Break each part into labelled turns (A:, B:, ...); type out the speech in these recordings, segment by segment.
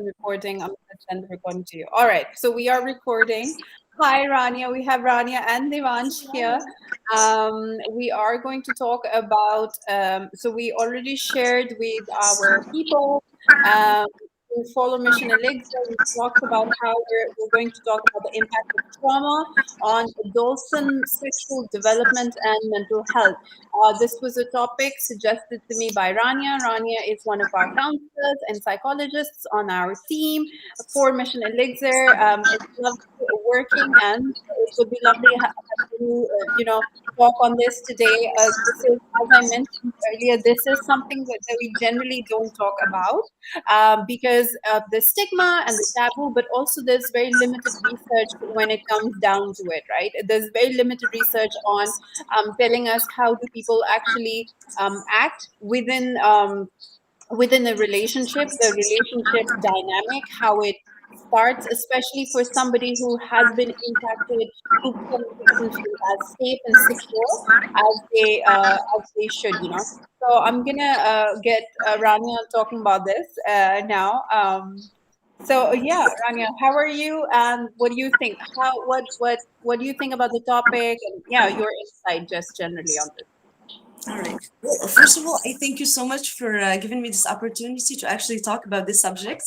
A: on recording. I'm going to send the recording to you. All right. So we are recording. Hi, Rania. We have Rania and Devansh here. We are going to talk about, so we already shared with our people um, who follow Mission Elixir. We talked about how we're going to talk about the impact of trauma on adolescent sexual development and mental health. This was a topic suggested to me by Rania. Rania is one of our counselors and psychologists on our team for Mission Elixir. It's lovely working, and it would be lovely having you, talk on this today. This is, as I mentioned earlier, this is something that we generally don't talk about because of the stigma and the taboo, but also there's very limited research when it comes down to it, right? There's very limited research on telling us how do people actually act within a relationship, the relationship dynamic, how it starts, especially for somebody who has been impacted, who doesn't feel as safe and secure as they should. So I'm gonna get Rania talking about this now. So yeah, Rania, how are you? And what do you think? What do you think about the topic? And yeah, your insight just generally on this.
B: All right. Well, first of all, I thank you so much for giving me this opportunity to actually talk about this subject.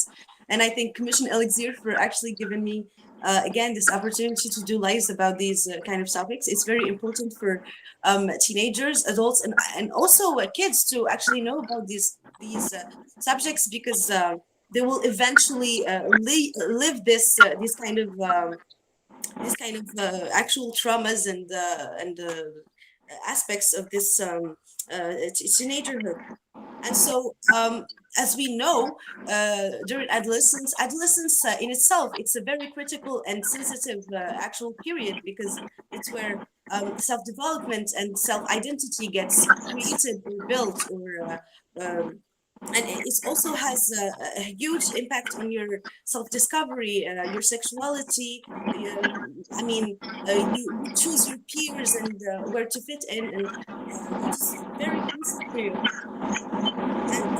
B: And I thank Commission Elixir for actually giving me, again, this opportunity to do lives about these kind of topics. It's very important for teenagers, adults, and also kids to actually know about these subjects because they will eventually live this kind of actual traumas and aspects of this teenagerhood. And so, as we know, during adolescence in itself, it's a very critical and sensitive actual period because it's where self-development and self-identity gets created or built, and it also has a huge impact on your self-discovery, your sexuality. I mean, you choose your peers and where to fit in, and it's very crucial for you. And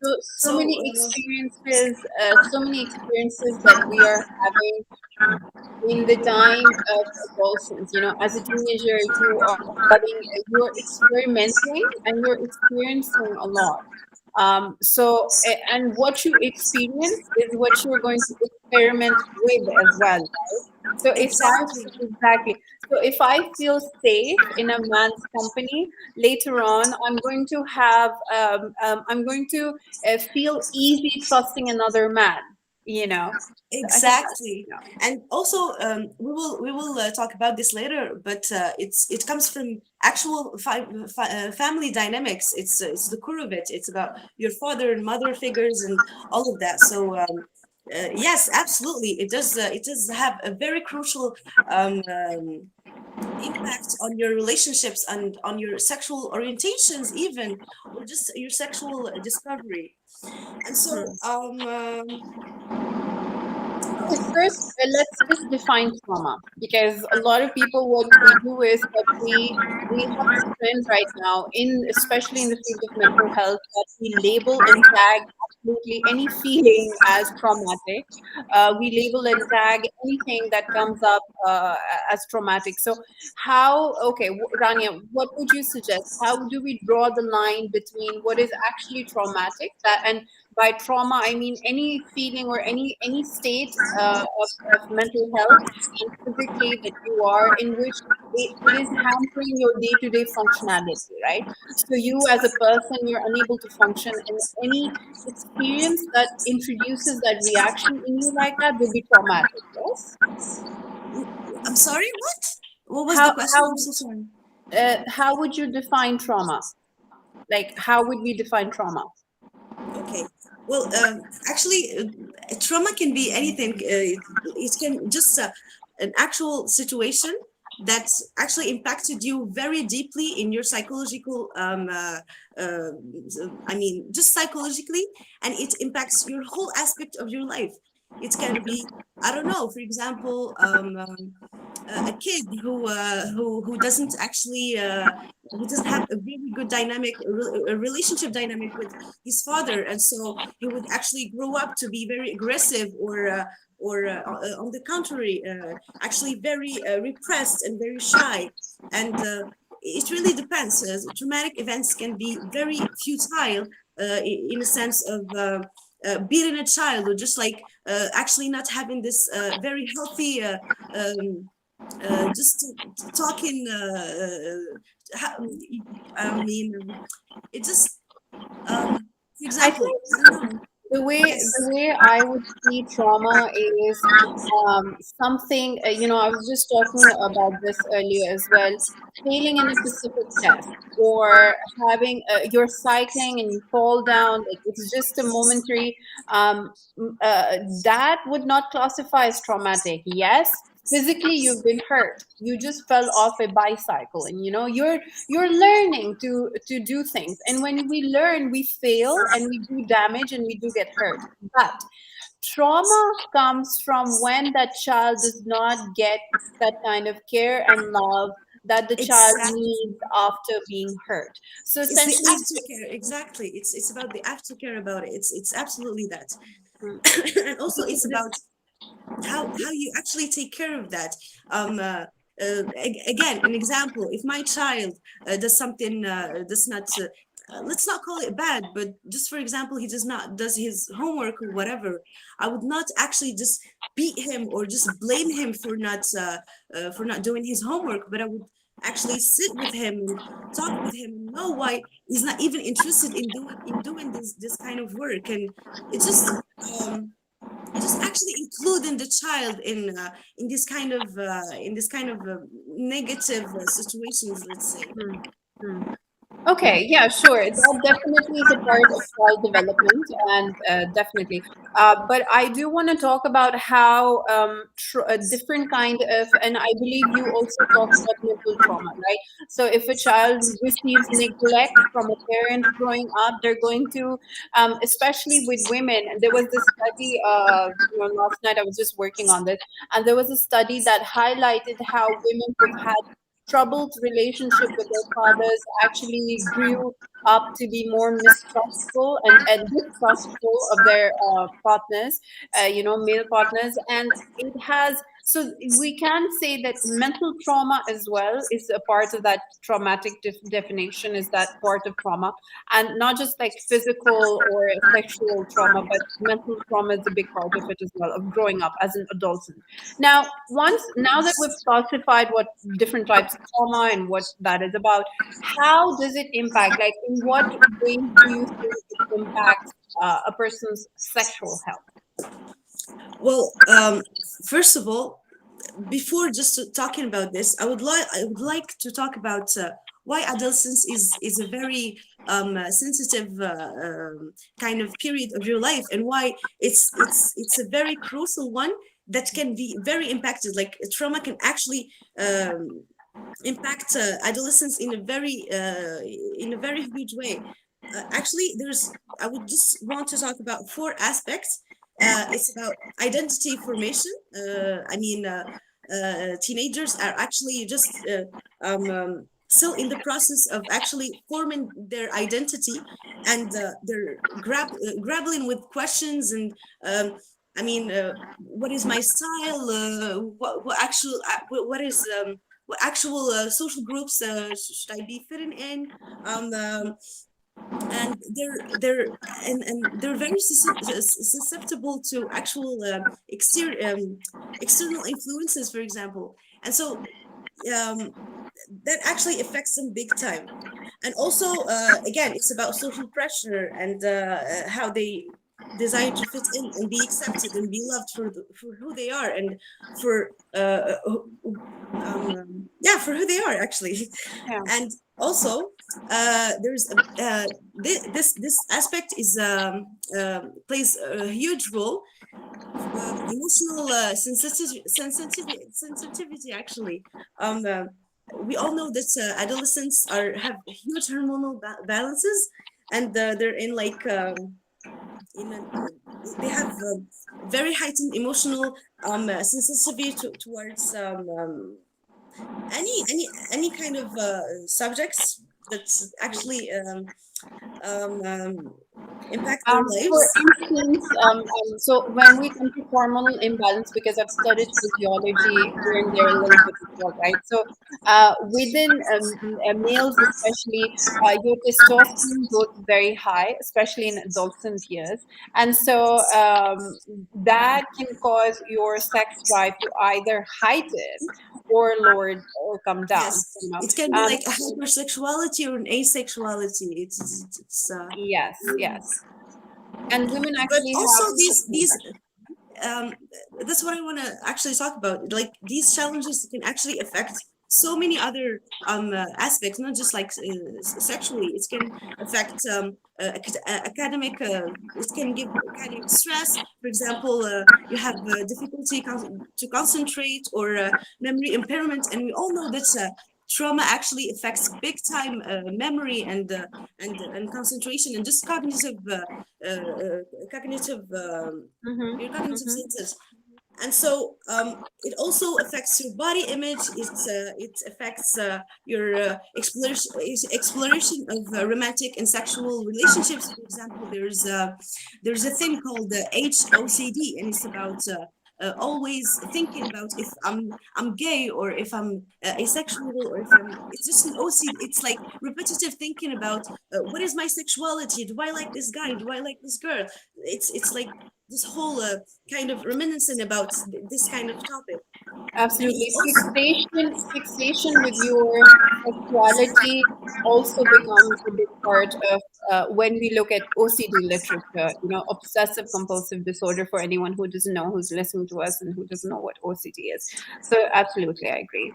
A: So
B: so,
A: many experiences, that we are having in the time of adolescence. As a teenager, you're experimenting and you're experiencing a lot. And what you experience is what you're going to experiment with as well, right? So if I
B: exactly.
A: exactly, so if I feel safe in a man's company, later on, I'm going to feel easy trusting another man. So I think that's
B: Exactly, and also we will talk about this later, but it comes from actual family dynamics. It's the core of it. It's about your father and mother figures and all of that. So yes, absolutely, it does have a very crucial impact on your relationships and on your sexual orientations, even, or just your sexual discovery. And so
A: First, let's just define trauma because a lot of people, what we do is that we have this trend right now, especially in the field of mental health, that we label and tag absolutely any feeling as traumatic. We label and tag anything that comes up as traumatic. So, okay, Rania, what would you suggest? How do we draw the line between what is actually traumatic, and by trauma, I mean any feeling or any state of mental health and physically that you are in which it is hampering your day-to-day functionality, right? So you as a person, you're unable to function, and any experience that introduces that reaction in you like that will be traumatic. Yes.
B: I'm sorry, what was the
A: How
B: question? I'm
A: how
B: so sorry.
A: how would you define trauma? Like, how would we define trauma?
B: Okay. Well, actually, trauma can be anything. It can just an actual situation that's actually impacted you very deeply in your psychological, uh, I mean, just psychologically, and it impacts your whole aspect of your life. It can be, I don't know, for example, a kid who doesn't actually who doesn't have a very good a relationship dynamic with his father, and so he would actually grow up to be very aggressive, or on the contrary, actually very repressed and very shy. And it really depends. Traumatic events can be very futile, in a sense of beating a child, or just like actually not having this very healthy just talking how, I mean it just for
A: I
B: example,
A: think
B: I don't know.
A: the
B: Yes,
A: way I would see trauma is something. I was just talking about this earlier as well. Failing in a specific test, or having you're cycling and you fall down. Like it's just a momentary. That would not classify as traumatic. Yes. Physically, you've been hurt. You just fell off a bicycle, and you're learning to do things, and when we learn we fail and we do damage and we do get hurt. But trauma comes from when that child does not get that kind of care and love that the child
B: exactly.
A: needs after being hurt. So
B: It's the
A: essentially,
B: aftercare. Exactly, it's about the aftercare about it. It's absolutely that.
A: mm,
B: And also it's about how you actually take care of that. um Again, an example: if my child does something, does not let's not call it bad, but just for example, he does his homework or whatever, I would not actually just beat him or just blame him for not doing his homework, but I would actually sit with him and talk with him and know why he's not even interested in doing this kind of work. And it um just actually including the child in this kind of negative situations, let's say.
A: mm, mm. Okay, yeah, sure. That definitely is a part of child development, and definitely. But I do want to talk about how a different kind of, and I believe you also talked about mental trauma, right? So if a child receives neglect from a parent growing up, they're going to, especially with women. And there was this study, last night I was just working on this, and there was a study that highlighted how women who've had troubled relationship with their fathers actually grew up to be more mistrustful and distrustful of their partners, male partners. And it has, so we can say that mental trauma as well is a part of that traumatic definition, is that part of trauma, and not just like physical or sexual trauma, but mental trauma is a big part of it as well, of growing up as an adolescent. Now that we've classified what different types of trauma and what that is about, how does it impact? Like, in what ways do you think it impacts a person's sexual health?
B: Well, first of all, before just talking about this, I would like to talk about why adolescence is a very sensitive kind of period of your life, and why it's a very crucial one that can be very impacted. Like trauma can actually impact adolescence in a very huge way. Actually, there's I would just want to talk about four aspects. It's about identity formation. Teenagers are actually just still in the process of actually forming their identity, and they're grappling with questions and what is my style? What is what actual social groups should I be fitting in? Um, um, and they're very susceptible to actual external influences, for example. And so um, that actually affects them big time. And also, again, it's about social pressure and how they desire to fit in and be accepted and be loved for who they are, and for for who they are actually.
A: Yeah.
B: And also, there's this aspect is plays a huge role. Emotional sensitivity actually. um uh, we all know that adolescents have huge hormonal balances, and they're in like in a they have very heightened emotional sensitivity towards any kind of subjects that's actually um, um, impact their
A: For
B: lives.
A: instance, so when we come to hormonal imbalance, because I've studied physiology here and there a little bit as well, right? So within males, especially, your testosterone goes very high, especially in adolescent years, and so that can cause your sex drive to either heighten or lower or come down.
B: Yes, it can be like a hypersexuality or an asexuality.
A: Yes, yes, and women
B: But
A: actually
B: also
A: have.
B: these um, that's what I want to actually talk about. Like these challenges can actually affect so many other aspects, not just like sexually. It can affect academic. It can give academic stress. For example, you have difficulty to concentrate or memory impairment, and we all know that. Trauma actually affects big time memory and concentration and just cognitive
A: Mhm,
B: your cognitive
A: mhm.
B: senses. And so it also affects your body image. It affects your exploration of romantic and sexual relationships. For example, there's a thing called the HOCD, and it's about always thinking about if I'm gay or if I'm asexual or if I'm. It's just an OCD. It's like repetitive thinking about what is my sexuality? Do I like this guy? Do I like this girl? It's like this whole kind of reminiscent about this kind of topic. And it
A: Absolutely.
B: also,
A: Fixation with your sexuality also becomes a big part of when we look at OCD literature, obsessive compulsive disorder, for anyone who doesn't know, who's listening to us and who doesn't know what OCD is. So absolutely, I agree.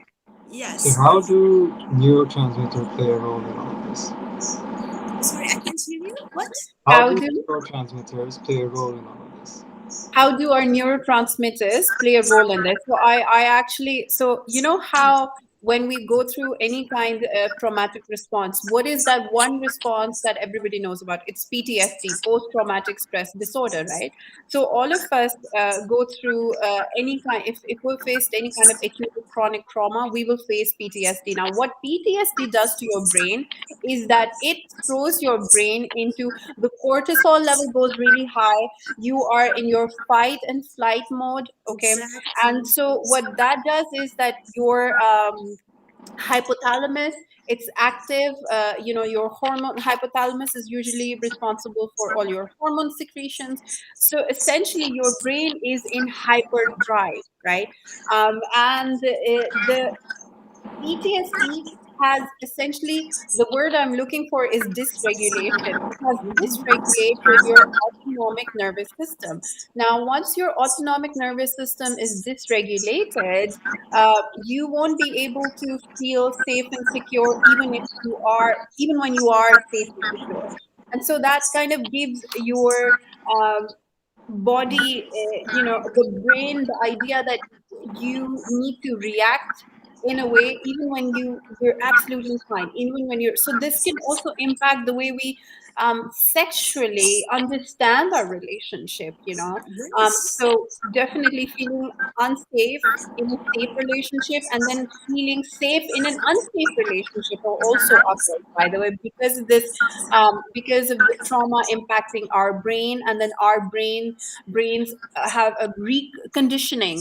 C: So
B: yes.
C: how do neurotransmitters play a role in all of this?
B: Sorry, I can't hear you. What?
C: How
A: How
C: do
A: do
C: neurotransmitters play a role in all of this?
A: how do our neurotransmitters play a role in this? So I actually, so you know how when we go through any kind of traumatic response, what is that one response that everybody knows about? It's PTSD, post-traumatic stress disorder, right? So all of us go through any kind, if we faced any kind of acute or chronic trauma, we will face PTSD. Now, what PTSD does to your brain is that it throws your brain into the cortisol level goes really high, you are in your fight and flight mode, okay? And
B: Exactly.
A: so what that does is that your hypothalamus, it's active, your hormone hypothalamus is usually responsible for all your hormone secretions. So essentially your brain is in hyperdrive, right? And the PTSD has essentially, the word I'm looking for is dysregulation. It has dysregulated your autonomic nervous system. Now, once your autonomic nervous system is dysregulated, you won't be able to feel safe and secure even when you are safe and secure. And so that kind of gives your body, the brain, the idea that you need to react in a way, even when you're absolutely fine, even when you're. So this can also impact the way we sexually understand our relationship.
B: Yes.
A: So definitely feeling unsafe in a safe relationship and then feeling safe in an unsafe relationship are also occurs, by the way, because of the trauma impacting our brain, and then our brains have a conditioning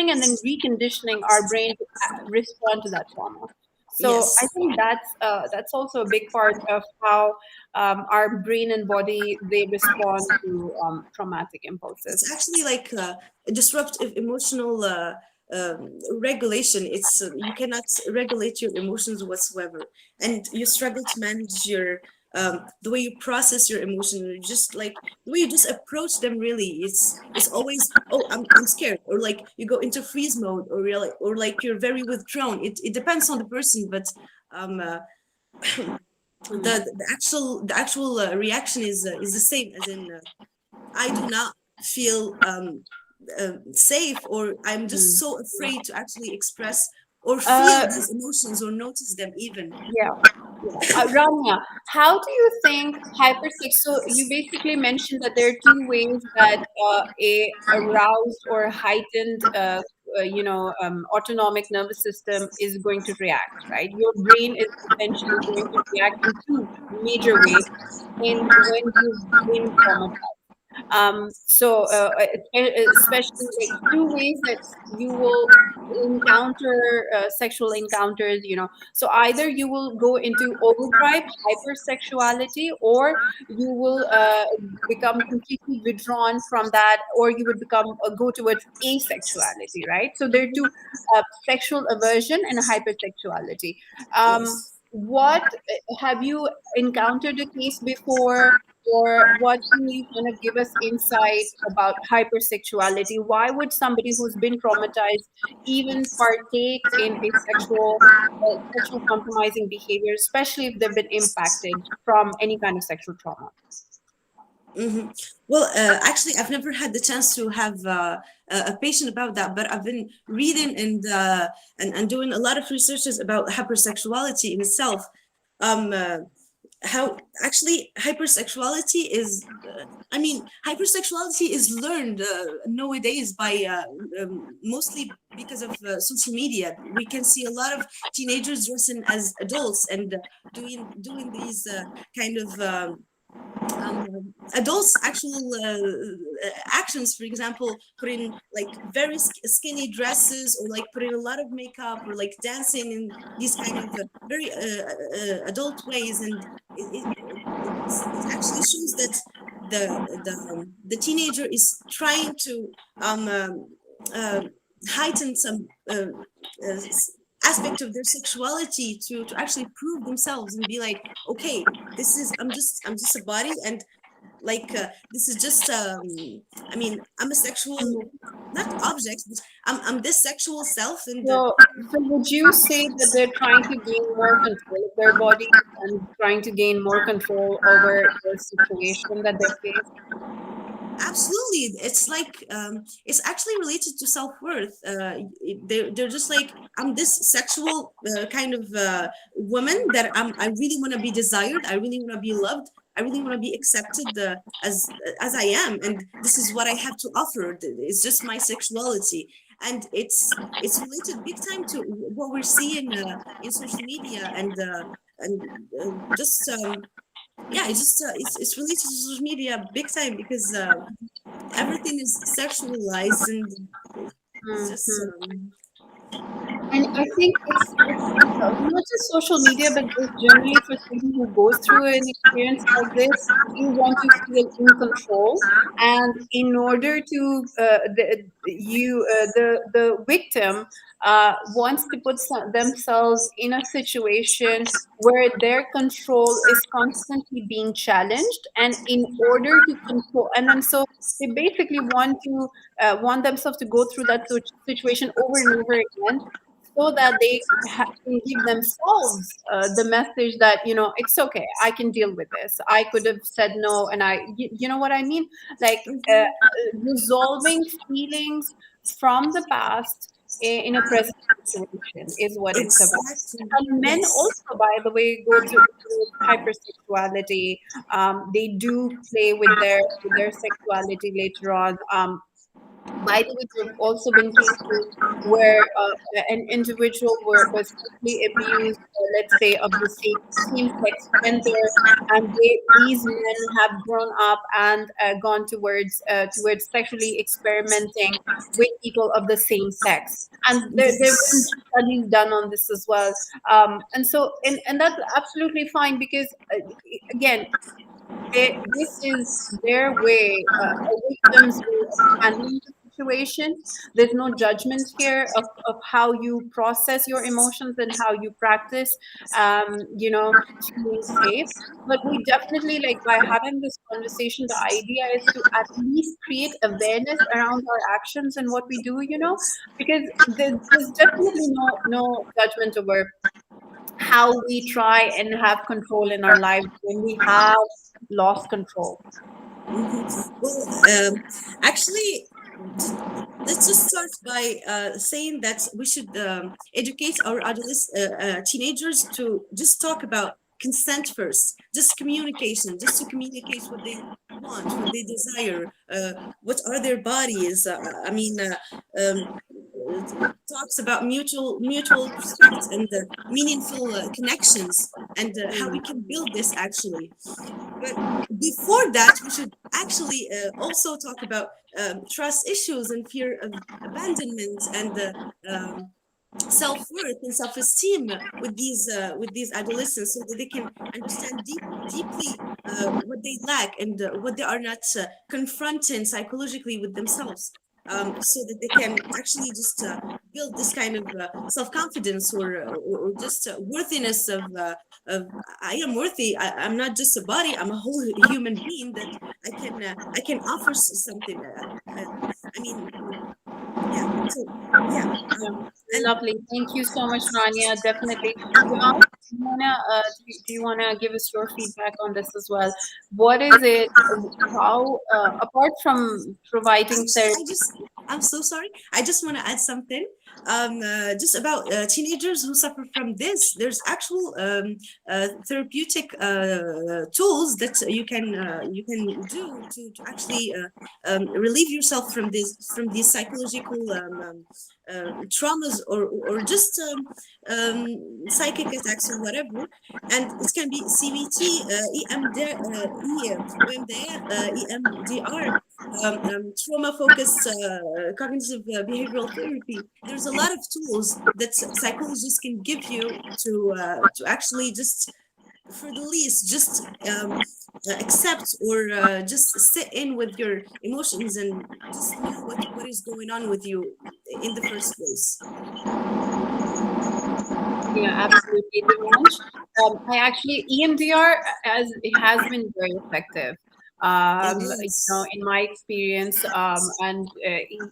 A: and then reconditioning our brain to respond to that trauma. So I
B: Yes.
A: think that's also a big part of how our brain and body, they respond to traumatic impulses.
B: It's actually like a disruptive emotional regulation. It's you cannot regulate your emotions whatsoever, and you struggle to manage your the way you process your emotions. Just like the way you just approach them. Really, it's always, oh, I'm scared, or like you go into freeze mode, or you're like, or like you're very withdrawn. It depends on the person, but um.
A: Hmm.
B: The actual reaction is the same, as in I do not feel safe, or I'm just
A: Hmm.
B: so afraid to actually express or feel
A: Uh,
B: these emotions or notice them even.
A: yeah. Yeah. Rania, how do you think hypersex? So you basically mentioned that there are two ways that a aroused or heightened, autonomic nervous system is going to react, right? Your brain is essentially going to react in two major ways in when you've been traumatized. Especially like two ways that you will encounter sexual encounters, so either you will go into overdrive hypersexuality, or you will become completely withdrawn from that, or you would become go towards asexuality, right? So there are two, sexual aversion and hypersexuality. um,
B: Yes.
A: what have you encountered a case before, or what can you kind of give us insight about hypersexuality? Why would somebody who's been traumatized even partake in a sexual compromising behavior, especially if they've been impacted from any kind of sexual trauma?
B: Hmm. Well, actually, I've never had the chance to have a patient about that, but I've been reading and doing a lot of researches about hypersexuality in itself. Um, uh, how actually hypersexuality is, I mean, hypersexuality is learned nowadays by mostly because of social media. We can see a lot of teenagers dressing as adults and doing these kind of adults actual actions, for example, putting like very skinny dresses, or like putting a lot of makeup, or like dancing in these kind of very adult ways. And it actually shows that the teenager is trying to um, um, uh, heighten some aspect of their sexuality to actually prove themselves and be like, okay, this is, I'm just a body, and like this is just I mean, I'm a sexual, not object, but I'm this sexual self. And
A: So would you say that they're trying to gain more control of their bodies and trying to gain more control over the situation that they face?
B: absolutely, it's like it's actually related to self-worth. They're just like, I'm this sexual kind of woman that I really want to be desired, I really want to be loved, I really want to be accepted as I am, and this is what I have to offer. It's just my sexuality. And it's related big time to what we're seeing in social media, and just yeah, it's just it's related to social media big time, because everything is sexualized, and it's just
A: Mhm. And I think it's not just social media, but just generally for somebody who goes through an experience like this, you want to feel in control, and in order to the victim wants to put themselves in a situation where their control is constantly being challenged, and in order to control, and then so they basically want themselves to go through that situation over and over again, so that they can give themselves the message that, it's okay, I can deal with this, I could have said no, and you know what I mean, like
B: Mhm.
A: resolving feelings from the past in a present situation is what it's about.
B: Exactly.
A: And men
B: Yes.
A: also, by the way, go through hypersexuality. They do play with their sexuality later on. By the way, there have also been cases where an individual was sexually abused, let's say, of the same sex gender, and these men have grown up and gone towards sexually experimenting with people of the same sex. And there have been
B: Yes.
A: studies done on this as well. And that's absolutely fine, because again, this is their way, a victim's way of handling the situation. There's no judgment here of how you process your emotions and how you practice, feeling safe. But we definitely, like, by having this conversation, the idea is to at least create awareness around our actions and what we do, because there's definitely no judgment over how we try and have control in our lives when we have lost control.
B: Hmm. Well, actually, j- let's just start by saying that we should educate our teenagers to just talk about consent first, just communication, just to communicate what they want, what they desire, what are their bodies. Talks about mutual respect and meaningful connections, and how we can build this actually. But before that, we should actually also talk about trust issues and fear of abandonment and self-worth and self-esteem with these adolescents, so that they can understand deeply what they lack and what they are not confronting psychologically with themselves, so that they can actually just build this kind of self-confidence, or just worthiness of I am worthy. I'm not just a body. I'm a whole human being that I can offer something. I mean, yeah. So yeah,
A: Yeah,
B: and
A: lovely. Thank you so much, Rania. Definitely. Devang, do you wanna give us your feedback on this as well? What is it? How, apart from providing
B: I
A: therapy?
B: just, I'm so sorry. I just want to add something. Just about teenagers who suffer from this. There's actual therapeutic tools that you can do to actually relieve yourself from these psychological traumas, or just psychic attacks or whatever. And it can be CBT, EMDR, trauma focused cognitive behavioral therapy. There's a lot of tools that psychologists can give you to actually just, for the least, just accept, or just sit in with your emotions and just know what is going on with you in the first place.
A: Yeah, absolutely. Devansh, I actually EMDR as it has been very effective.
B: It
A: In
B: is.
A: my experience, and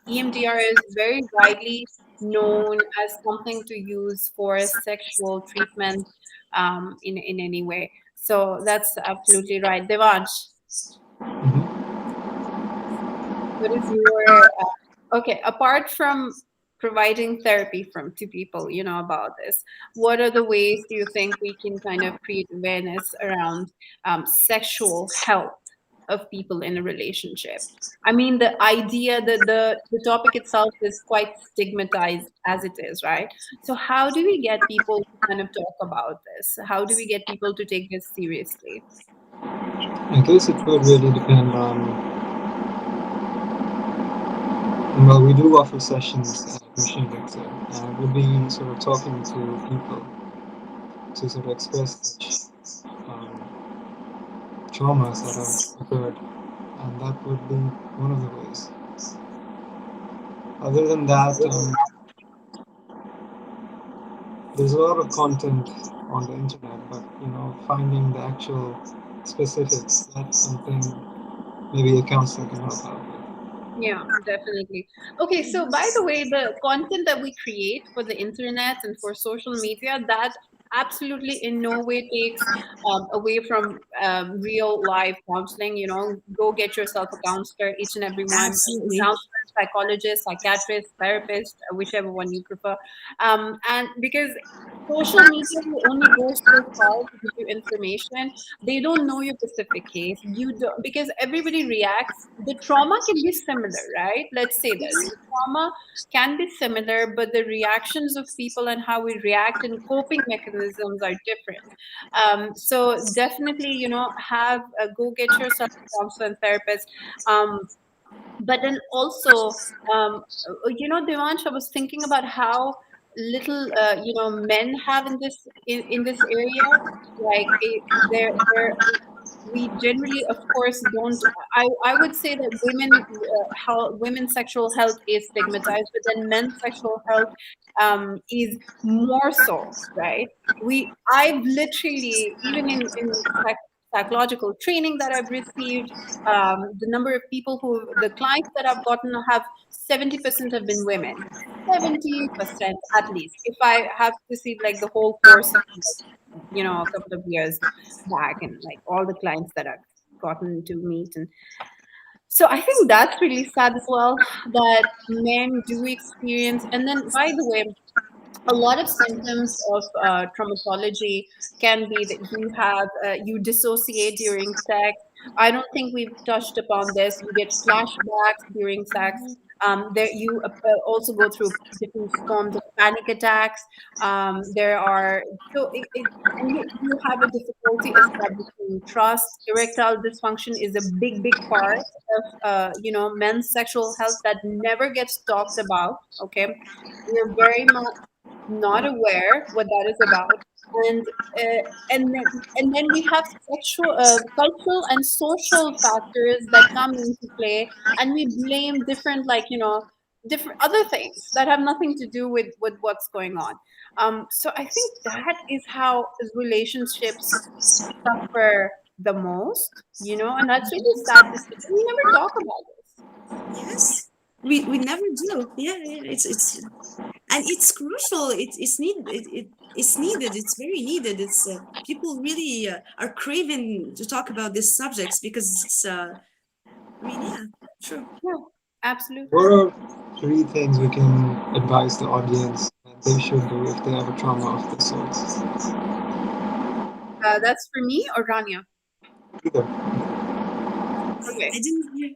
A: EMDR is very widely known as something to use for sexual treatment, in any way. So that's absolutely right. Devansh,
C: Mhm.
A: what is your okay, apart from providing therapy from to people, about this, what are the ways do you think we can kind of create awareness around sexual health of people in a relationship? I mean, the idea that the topic itself is quite stigmatized as it is, right? So how do we get people to kind of talk about this? How do we get people to take this seriously?
C: I guess it would really depend on. Well, we do offer sessions at Machine Lecture, and we'll be sort of talking to people to sort of express such traumas that have occurred, and that would be one of the ways. Other than that, there's a lot of content on the internet, but finding the actual specifics, that's something maybe a counselor can help out with.
A: Yeah, definitely. Okay, so by the way, the content that we create for the internet and for social media, that absolutely in no way takes away from real life counseling. Go get yourself a counselor, each and every one,
B: Absolutely.
A: counselor, psychologist, psychiatrist, therapist, whichever one you prefer. And because social media will only go so far to give you information, they don't know your specific case. You don't, because everybody reacts. The trauma can be similar, right? Let's say this. The trauma can be similar, but the reactions of people and how we react and coping mechanisms are different. So definitely, have go get yourself a counselor and therapist. But then also, Devansh, I was thinking about how little men have in this area. Like they're we generally, of course, don't. I would say that women's sexual health is stigmatized, but then men's sexual health is more so, right? I've literally, even in psychological training that I've received, the number of people the clients that I've gotten have 70% have been women. 70% at least. If I have to see like the whole course of a couple of years back, and like all the clients that I've gotten to meet. And so I think that's really sad as well, that men do experience. And then, by the way, a lot of symptoms of traumatology can be that you have you dissociate during sex. I don't think we've touched upon this. You get flashbacks during sex. There you also go through different forms of panic attacks. There are so and you have a difficulty establishing trust. Erectile dysfunction is a big part of men's sexual health that never gets talked about. Okay, we're very much not aware what that is about, and and then we have cultural and social factors that come into play, and we blame different, like, different other things that have nothing to do with what's going on. So I think that is how relationships suffer the most, and that's really sad to see. We never talk about this.
B: Yes, we never do. Yeah, yeah, it's and it's crucial. It's needed. It's needed. It's very needed. It's people really are craving to talk about these subjects because it's. I mean, yeah, sure.
A: Yeah, absolutely.
C: What are three things we can advise the audience that they should do if they have a trauma of this sort?
A: That's for me or Rania?
C: Either.
A: Okay.
B: I didn't hear.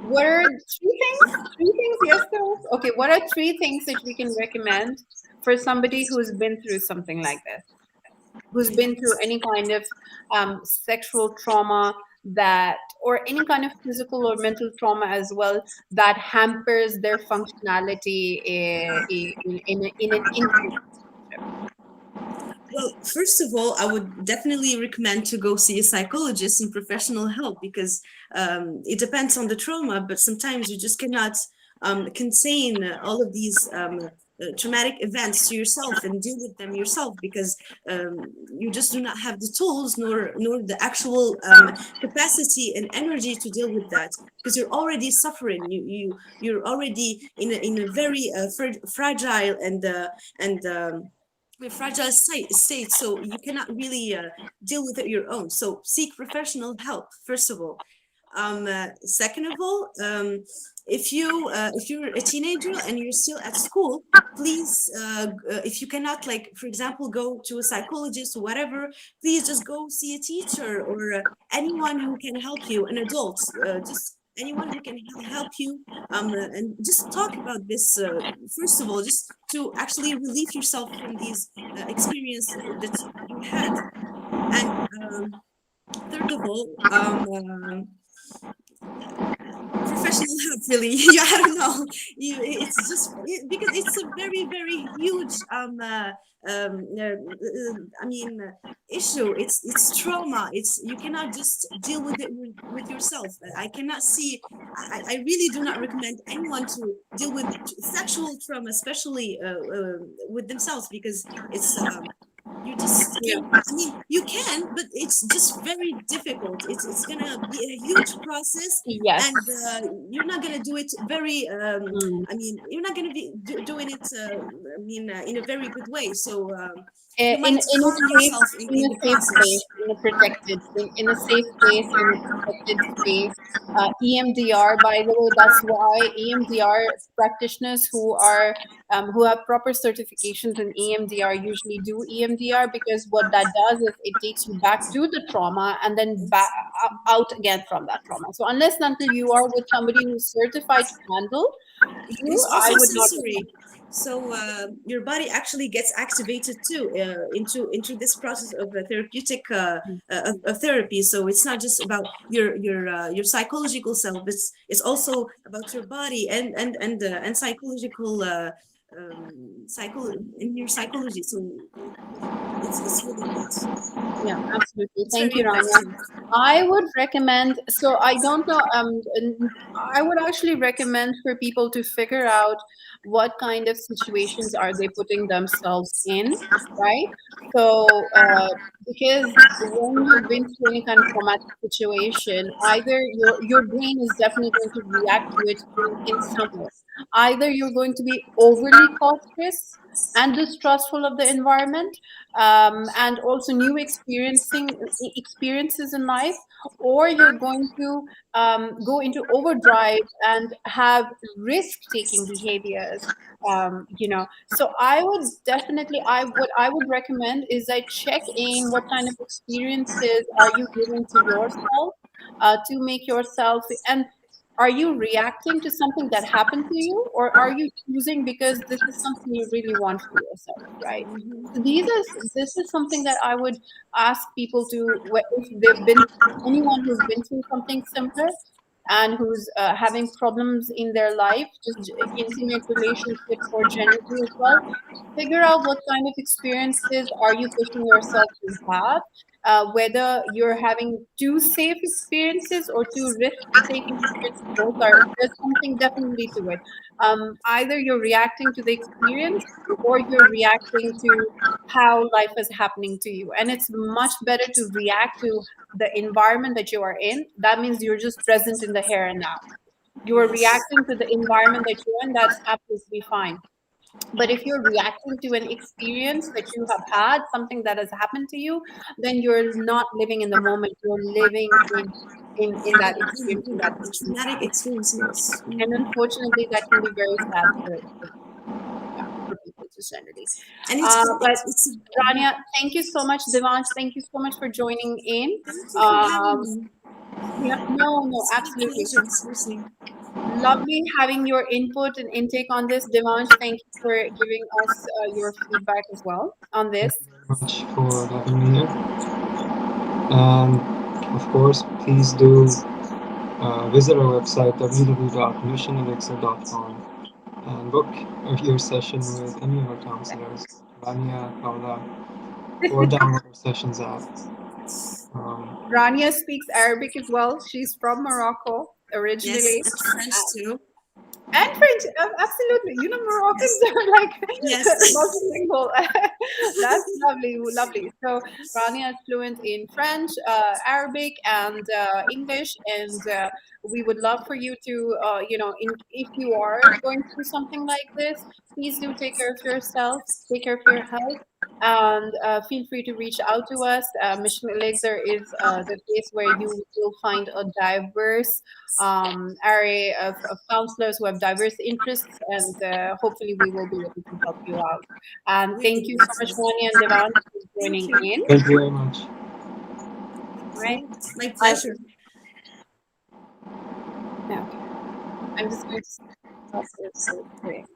A: What are three things? Three things, yes, girls? Okay, what are three things that we can recommend for somebody who's been through something like this? Who's been through any kind of sexual trauma that, or any kind of physical or mental trauma as well, that hampers their functionality in an intimate relationship?
B: Well, first of all, I would definitely recommend to go see a psychologist and professional help because it depends on the trauma, but sometimes you just cannot contain all of these traumatic events to yourself and deal with them yourself because you just do not have the tools nor the actual capacity and energy to deal with that because you're already suffering. You're already in a very fragile and fragile state, so you cannot really deal with it your own. So seek professional help first of all. Second of all, if you're a teenager and you're still at school, please, if you cannot, like for example, go to a psychologist or whatever, please just go see a teacher or anyone who can help you, an adult, just anyone who can help you, and just talk about this. First of all, just to actually relieve yourself from these experience that you had, and third of all, professional help really. Yeah, I don't know, it's just because it's a very huge I mean issue. It's trauma. It's you cannot just deal with it with yourself. I cannot see. I really do not recommend anyone to deal with sexual trauma, especially with themselves, because it's you just
A: Yeah.
B: can. I mean, you can, but it's just very difficult. It's gonna be a huge process,
A: Yes.
B: and you're not gonna do it very.
A: Mm.
B: I mean, you're not gonna be doing it. I mean, in a very good way. So you
A: In
B: might
A: in a
B: harm
A: safe
B: yourself
A: in
B: in
A: a
B: the
A: safe
B: process.
A: place, in a safe place, in a protected space. EMDR, by the way, that's why EMDR practitioners who have proper certifications in EMDR usually do EMDR, because what that does is it takes you back to the trauma and then back out again from that trauma. So unless and until you are with somebody who's certified to handle
B: It
A: you,
B: is
A: I
B: also
A: would not
B: sensory. So your body actually gets activated too into this process of therapeutic of therapy. So it's not just about your psychological self. It's also about your body and psychological in your psychology. So it's really good.
A: Yeah, absolutely.
B: It's
A: Thank
B: very
A: you, Rania.
B: effective.
A: I would recommend, so I don't know, I would actually recommend for people to figure out what kind of situations are they putting themselves in, right? So, because when you've been through any kind of traumatic situation, either your brain is definitely going to react to it in some way. Either you're going to be overly very cautious and distrustful of the environment, and also new experiences in life, or you're going to go into overdrive and have risk-taking behaviors. So I would definitely, I what I would recommend is I check in what kind of experiences are you giving to yourself, to make yourself, and are you reacting to something that happened to you, or are you choosing because this is something you really want for yourself, right? So this is something that I would ask people to, if they've been, anyone who's been through something similar and who's having problems in their life, just intimate relationships or generally as well, figure out what kind of experiences are you pushing yourself to have, whether you're having too safe experiences or too risk-taking experiences. Both are, there's something definitely to it. Either you're reacting to the experience or you're reacting to how life is happening to you, and it's much better to react to the environment that you are in. That means you're just present in the here and now. You are
B: Yes.
A: reacting to the environment that you're in. That's absolutely fine. But if you're reacting to an experience that you have had, something that has happened to you, then you're not living in the moment. You're living in that experience, in that
B: The traumatic
A: past.
B: experience, yes.
A: And unfortunately, that can be very sad yeah, for people just generally.
B: And it's
A: But
B: it's
A: Rania, thank you so much. Devansh, thank you so much for joining in.
B: thank you for having
A: Um,
B: me.
A: yeah, no, no,
B: It's been a
A: absolutely.
B: pleasure, seriously.
A: Lovely having your input and intake on this. Devansh, thank you for giving us your feedback as well on
C: Thank
A: this.
C: you very much for having me here. And of course, please do visit our website www.missionelixir.com and book your session with any of our counselors, Rania, Khaula, or download our sessions app.
A: Rania speaks Arabic as well. She's from Morocco
B: Yes,
A: originally.
B: and French too.
A: And French, absolutely. You know, Moroccans
B: Yes,
A: are like
B: yes.
A: multilingual. That's lovely, lovely. So Rania is fluent in French, Arabic, and English, and we would love for you to, if you are going through something like this, please do take care of yourself, take care of your health. And feel free to reach out to us. Mission Elixir is the place where you will find a diverse array of counselors who have diverse interests, and hopefully we will be able to help you out. And
B: Really
A: thank you so
B: great.
A: much, Rania and Devan, for
B: Thank
A: joining
B: you.
A: in.
C: Thank you very much.
A: Right?
B: My
A: I,
B: pleasure.
A: okay. I'm just going to stop this recording.